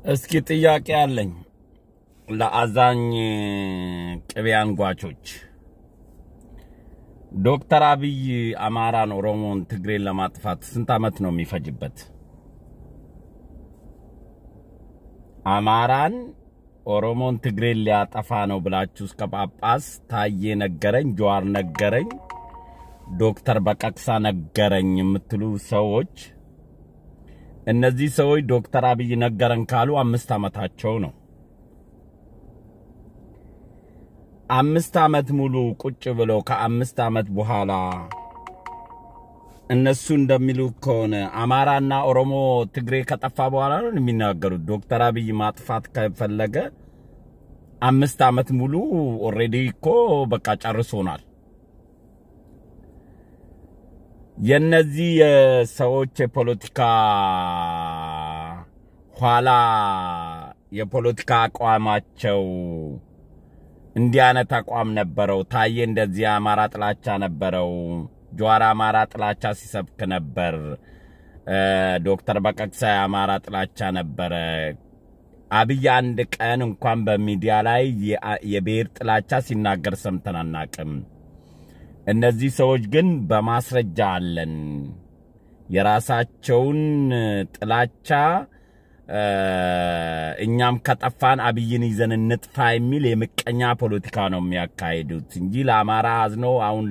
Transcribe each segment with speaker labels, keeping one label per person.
Speaker 1: እስኪ ጥያቄ አለኝ ለአዛኝ ቅቢያን ጓቾች ዶክተር አብይ አማራን ኦሮሞን ትግሬን ለማጥፋት ስንት አመት ነው የሚፈጅበት? አማራን ኦሮሞን ትግሬን ሊያጠፋ ነው ብላችሁ እስከ ጳጳስ ታዬ ነገረኝ፣ ጀዋር ነገረኝ፣ ዶክተር በቀቅሳ ነገረኝ የምትሉ ሰዎች እነዚህ ሰዎች ዶክተር አብይ ነገረን ካሉ 5 አመታቸው ነው። 5 አመት ሙሉ ቁጭ ብለው ከ5 አመት በኋላ እነሱ እንደሚሉ ከሆነ አማራና ኦሮሞ ትግሬ ከጠፋ በኋላ ነው የሚናገሩት። ዶክተር አብይ ማጥፋት ከፈለገ 5 አመት ሙሉ ኦሬዲ እኮ በቃ ጨርሶናል። የነዚህ ሰዎች የፖለቲካ ኋላ የፖለቲካ አቋማቸው እንዲያነት አቋም ነበረው። ታዬ እንደዚህ አማራ ጥላቻ ነበረው፣ ጀዋር አማራ ጥላቻ ሲሰብክ ነበር፣ ዶክተር በቀቅሳ አማራ ጥላቻ ነበር። አብይ አንድ ቀን እንኳን በሚዲያ ላይ የብሔር ጥላቻ ሲናገር ሰምተን አናቅም። እነዚህ ሰዎች ግን በማስረጃ አለን የራሳቸውን ጥላቻ እኛም ከጠፋን አብይን ይዘን እንጥፋ የሚል የምቀኛ ፖለቲካ ነው የሚያካሂዱት እንጂ ለአማራ አዝነው አሁን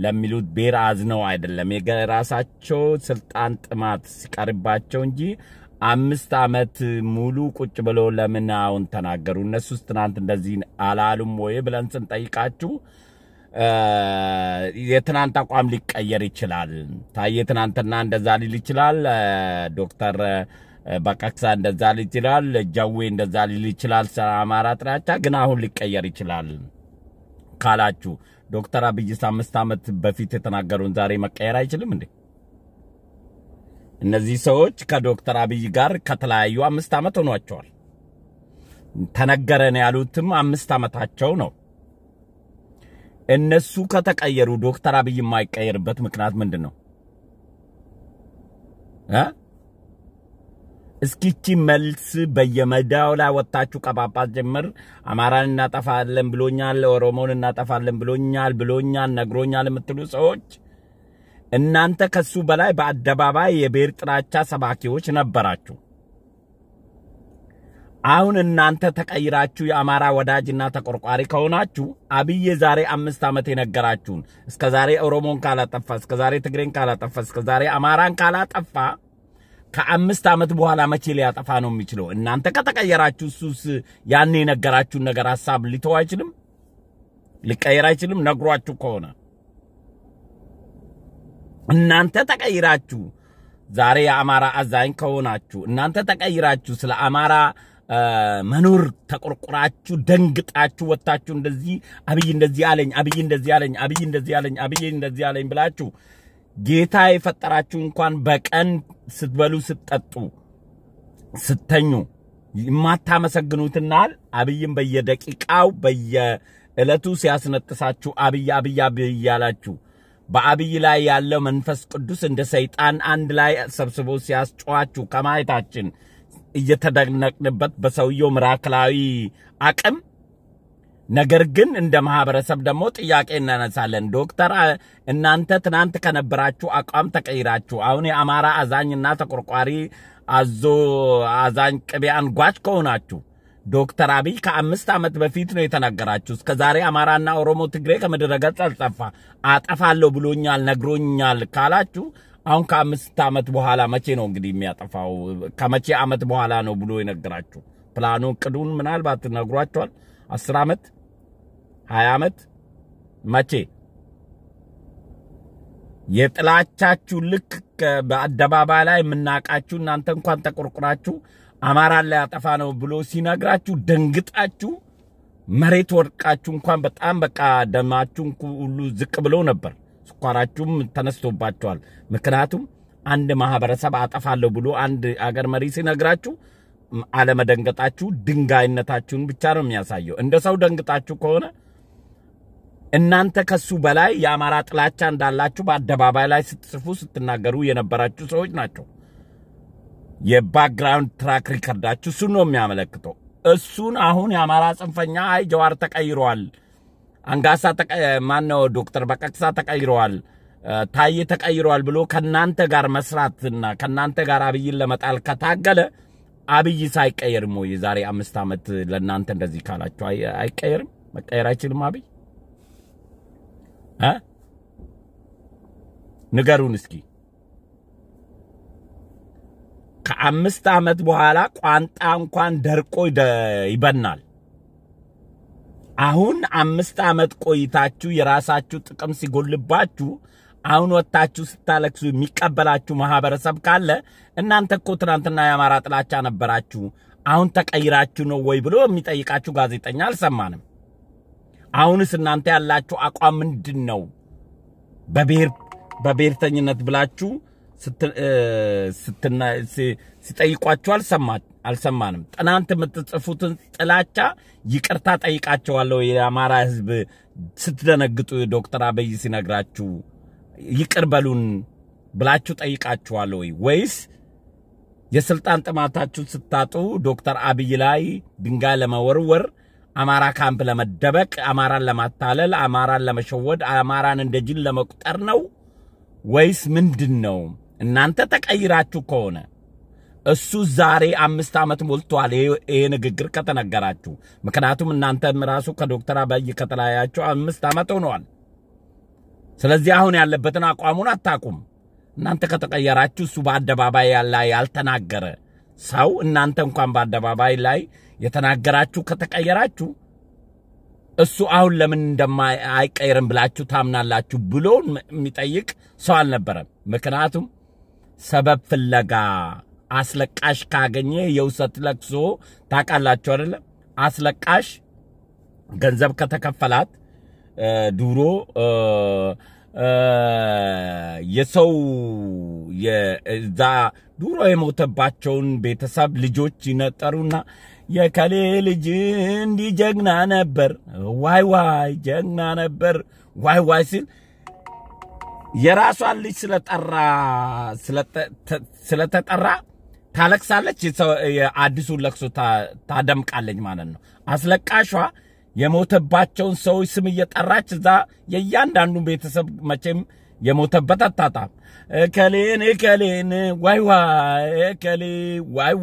Speaker 1: ለሚሉት ብሔር አዝነው አይደለም። የራሳቸው ስልጣን ጥማት ሲቀርባቸው እንጂ 5 አመት ሙሉ ቁጭ ብለው ለምን አሁን ተናገሩ? እነሱስ ትናንት እንደዚህ አላሉም ወይ ብለን ስንጠይቃችሁ የትናንት አቋም ሊቀየር ይችላል። ታዬ ትናንትና እንደዛ ሊል ይችላል፣ ዶክተር በቀቅሳ እንደዛ ሊል ይችላል፣ ጃዌ እንደዛ ሊል ይችላል። አማራ ጥላቻ ግን አሁን ሊቀየር ይችላል ካላችሁ ዶክተር አብይ 5 አመት በፊት የተናገሩን ዛሬ መቀየር አይችልም እንዴ? እነዚህ ሰዎች ከዶክተር አብይ ጋር ከተለያዩ 5 አመት ሆኗቸዋል። ተነገረን ያሉትም 5 አመታቸው ነው። እነሱ ከተቀየሩ ዶክተር አብይ የማይቀየርበት ምክንያት ምንድነው? እስኪቺ መልስ በየመዳው ላይ ወጣችሁ ከጳጳስ ጀምር አማራን እናጠፋለን ብሎኛል፣ ኦሮሞን እናጠፋለን ብሎኛል ነግሮኛል የምትሉ ሰዎች እናንተ ከሱ በላይ በአደባባይ የብሔር ጥላቻ ሰባኪዎች ነበራችሁ። አሁን እናንተ ተቀይራችሁ የአማራ ወዳጅና ተቆርቋሪ ከሆናችሁ አብይ ዛሬ 5 አመት የነገራችሁን እስከዛሬ ኦሮሞን ካላጠፋ፣ እስከዛሬ ትግሬን ካላጠፋ፣ እስከዛሬ አማራን ካላጠፋ ከ5 አመት በኋላ መቼ ሊያጠፋ ነው የሚችለው? እናንተ ከተቀየራችሁ እሱስ ያኔ የነገራችሁን ነገር ሐሳብ ሊተው አይችልም? ሊቀየር አይችልም? ነግሯችሁ ከሆነ እናንተ ተቀይራችሁ ዛሬ የአማራ አዛኝ ከሆናችሁ እናንተ ተቀይራችሁ ስለ አማራ መኖር ተቆርቆራችሁ ደንግጣችሁ ወጣችሁ እንደዚህ አብይ እንደዚህ አለኝ፣ አብይ እንደዚህ አለኝ፣ አብይ እንደዚህ አለኝ፣ አብይ እንደዚህ አለኝ ብላችሁ ጌታ የፈጠራችሁ እንኳን በቀን ስትበሉ ስትጠጡ ስተኙ የማታመሰግኑትና አብይን በየደቂቃው በየእለቱ ሲያስነጥሳችሁ አብይ አብይ አብይ ያላችሁ በአብይ ላይ ያለው መንፈስ ቅዱስ እንደ ሰይጣን አንድ ላይ ሰብስቦ ሲያስጨዋችሁ ከማየታችን እየተደነቅንበት በሰውየው ምራክላዊ አቅም ነገር ግን እንደ ማህበረሰብ ደግሞ ጥያቄ እናነሳለን። ዶክተር እናንተ ትናንት ከነበራችሁ አቋም ተቀይራችሁ አሁን የአማራ አዛኝና ተቆርቋሪ አዛኝ ቅቢያን ጓች ከሆናችሁ ዶክተር አብይ ከ5 አመት በፊት ነው የተናገራችሁ እስከዛሬ አማራና ኦሮሞ ትግሬ ከምድረ ገጽ አልጠፋ አጠፋለሁ ብሎኛል ነግሮኛል ካላችሁ አሁን ከ5 አመት በኋላ መቼ ነው እንግዲህ የሚያጠፋው? ከመቼ አመት በኋላ ነው ብሎ የነገራችሁ? ፕላኑ ቅዱን ምናልባት ነግሯችኋል? 10 አመት 20 አመት መቼ? የጥላቻችሁ ልክ በአደባባይ ላይ የምናቃችሁ እናንተ እንኳን ተቆርቁራችሁ አማራ ላይ አጠፋ ነው ብሎ ሲነግራችሁ ደንግጣችሁ መሬት ወድቃችሁ እንኳን በጣም በቃ ደማችሁ ሁሉ ዝቅ ብሎ ነበር። ስኳራችሁም ተነስቶባችኋል። ምክንያቱም አንድ ማህበረሰብ አጠፋለሁ ብሎ አንድ አገር መሪ ሲነግራችሁ አለመደንገጣችሁ ድንጋይነታችሁን ብቻ ነው የሚያሳየው። እንደ ሰው ደንግጣችሁ ከሆነ እናንተ ከሱ በላይ የአማራ ጥላቻ እንዳላችሁ በአደባባይ ላይ ስትጽፉ ስትናገሩ የነበራችሁ ሰዎች ናቸው። የባክግራውንድ ትራክ ሪከርዳችሁ እሱን ነው የሚያመለክተው እሱን አሁን የአማራ ጽንፈኛ አይ ጀዋር ተቀይሯል አንጋሳ ማነው ዶክተር በቀቅሳ ተቀይሯል ታዬ ተቀይሯል ብሎ ከናንተ ጋር መስራትና ከናንተ ጋር አብይን ለመጣል ከታገለ አብይ ሳይቀየርም ወይ ዛሬ 5 አመት ለናንተ እንደዚህ ካላችሁ አይቀየርም መቀየር አይችልም አብይ ንገሩን እስኪ ከ5 አመት በኋላ ቋንጣ እንኳን ደርቆ ይበናል አሁን 5 አመት ቆይታችሁ የራሳችሁ ጥቅም ሲጎልባችሁ አሁን ወጣችሁ ስታለክሱ የሚቀበላችሁ ማህበረሰብ ካለ እናንተ እኮ ትናንትና ያማራ ጥላቻ ነበራችሁ አሁን ተቀይራችሁ ነው ወይ ብሎ የሚጠይቃችሁ ጋዜጠኛ አልሰማንም አሁንስ እናንተ ያላችሁ አቋም ምንድነው በብሔርተኝነት ብላችሁ ሲጠይቋችሁ አልሰማንም ትናንት የምትጽፉትን ጥላቻ ይቅርታ ጠይቃቸዋለሁ የአማራ ህዝብ ስትደነግጡ ዶክተር አብይ ሲነግራችሁ ይቅርበሉን ብላችሁ ጠይቃችኋለሁ ወይስ የስልጣን ጥማታችሁ ስታጡ ዶክተር አብይ ላይ ድንጋይ ለመወርወር አማራ ካምፕ ለመደበቅ አማራን ለማታለል አማራን ለመሸወድ አማራን እንደጅል ለመቁጠር ነው ወይስ ምንድነው እናንተ ተቀይራችሁ ከሆነ እሱ ዛሬ 5 አመት ሞልቷል ይሄ ንግግር ከተነገራችሁ ምክንያቱም እናንተም ራሱ ከዶክተር አብይ ከተላያችሁ 5 አመት ሆኗል ስለዚህ አሁን ያለበትን አቋሙን አታቁም እናንተ ከተቀየራችሁ እሱ በአደባባይ ላይ ያልተናገረ ሰው እናንተ እንኳን በአደባባይ ላይ የተናገራችሁ ከተቀየራችሁ እሱ አሁን ለምን እንደማይቀየርም ብላችሁ ታምናላችሁ ብሎ የሚጠይቅ ሰው አልነበረም ምክንያቱም ሰበብ ፍለጋ አስለቃሽ ካገኘ የውሰት ለቅሶ ታቃላችሁ አይደለ አስለቃሽ ገንዘብ ከተከፈላት ዱሮ የሰው የዛ ዱሮ የሞተባቸውን ቤተሰብ ልጆች ይነጠሩና የከሌ ልጅ እንዲ ጀግና ነበር ዋይ ጀግና ነበር ዋይ ሲል የራሷን ልጅ ስለተጠራ ታለቅሳለች የአዲሱ ለቅሶ ታደምቃለች ማለት ነው አስለቃሿ የሞተባቸውን ሰዎች ስም እየጠራች እዛ የያንዳንዱ ቤተሰብ መቼም የሞተበት አጣጣም ከሌን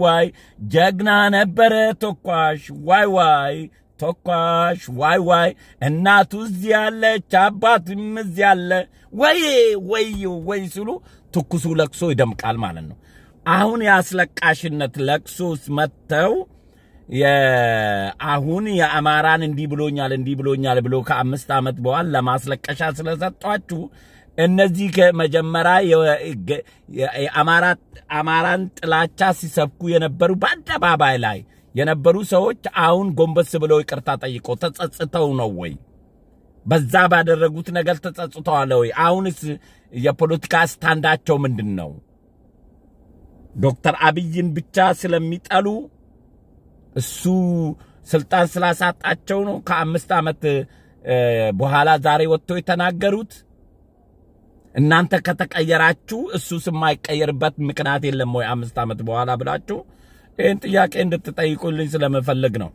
Speaker 1: ዋይ ጀግና ነበር ተኳሽ ዋይ እናቱ እዚህ ያለች አባቱም እዚህ ያለ ወይ ሲሉ ትኩሱ ለቅሶ ይደምቃል ማለት ነው አሁን ያስለቃሽነት ለቅሶስ መተው አሁን የአማራን እንዲ ብሎኛል ብሎ ከ5 አመት በኋላ ለማስለቀሻ ስለሰጣችሁ እነዚህ ከመጀመሪያ የአማራን ጥላቻ ሲሰብኩ የነበሩ በአደባባይ ላይ የነበሩ ሰዎች አሁን ጎንበስ ብለው ይቅርታ ጠይቀው ተጸጽተው ነው ወይ በዛ ባደረጉት ነገር ተጸጽተዋል ወይ አሁንስ የፖለቲካ ስታንዳቸው ምንድነው ዶክተር አብይን ብቻ ስለሚጠሉ እሱ ስልጣን ስላሳጣቸው ነው ከ5 አመት በኋላ ዛሬ ወጥቶ የተናገሩት እናንተ ከተቀየራችሁ እሱ ስማይቀየርበት ምክንያት የለም ወይ 5 አመት በኋላ ብላችሁ ይሄን ጥያቄ እንድትጠይቁልኝ ስለመፈለግ ነው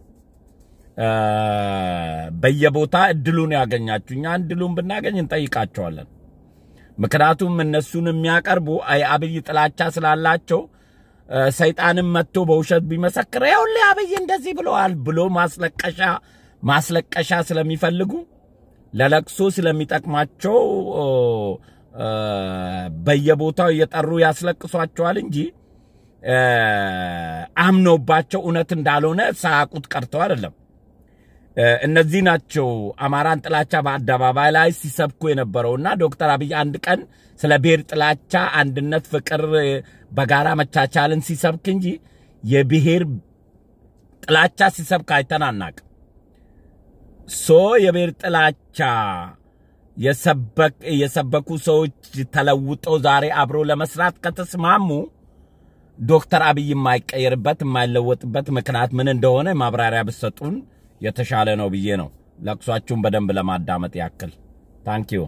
Speaker 1: በየቦታ እድሉን ያገኛችሁኛ እድሉን ብናገኝ እንጠይቃቸዋለን ምክንያቱም እነሱን የሚያቀርቡ አብይ ጥላቻ ስላላቸው ሰይጣንም መጥቶ በውሸት ቢመሰክር ያውል አብይ እንደዚህ ብለዋል ብሎ ማስለቀሻ ስለሚፈልጉ ለለቅሶ ስለሚጠቅማቸው በየቦታው እየጠሩ ያስለቅሷቸዋል እንጂ አምነውባቸው እውነት እንዳልሆነ ሳያቁት ቀርተው አይደለም እነዚህ ናቸው አማራን ጥላቻ በአደባባይ ላይ ሲሰብኩ የነበረውና ዶክተር አብይ አንድ ቀን ስለ ብሔር ጥላቻ አንድነት ፍቅር በጋራ መቻቻልን ሲሰብክ እንጂ የብሔር ጥላቻ ሲሰብክ አይተናናቅ የብሔር ጥላቻ የሰበኩ ሰዎች ተለውጠው ዛሬ አብሮ ለመስራት ከተስማሙ ዶክተር አብይ የማይቀየርበት የማይለወጥበት ምክንያት ምን እንደሆነ ማብራሪያ በሰጡን የተሻለ ነው ብዬ ነው ለቅሷችሁን በደንብ ለማዳመጥ ያክል ታንኪዩ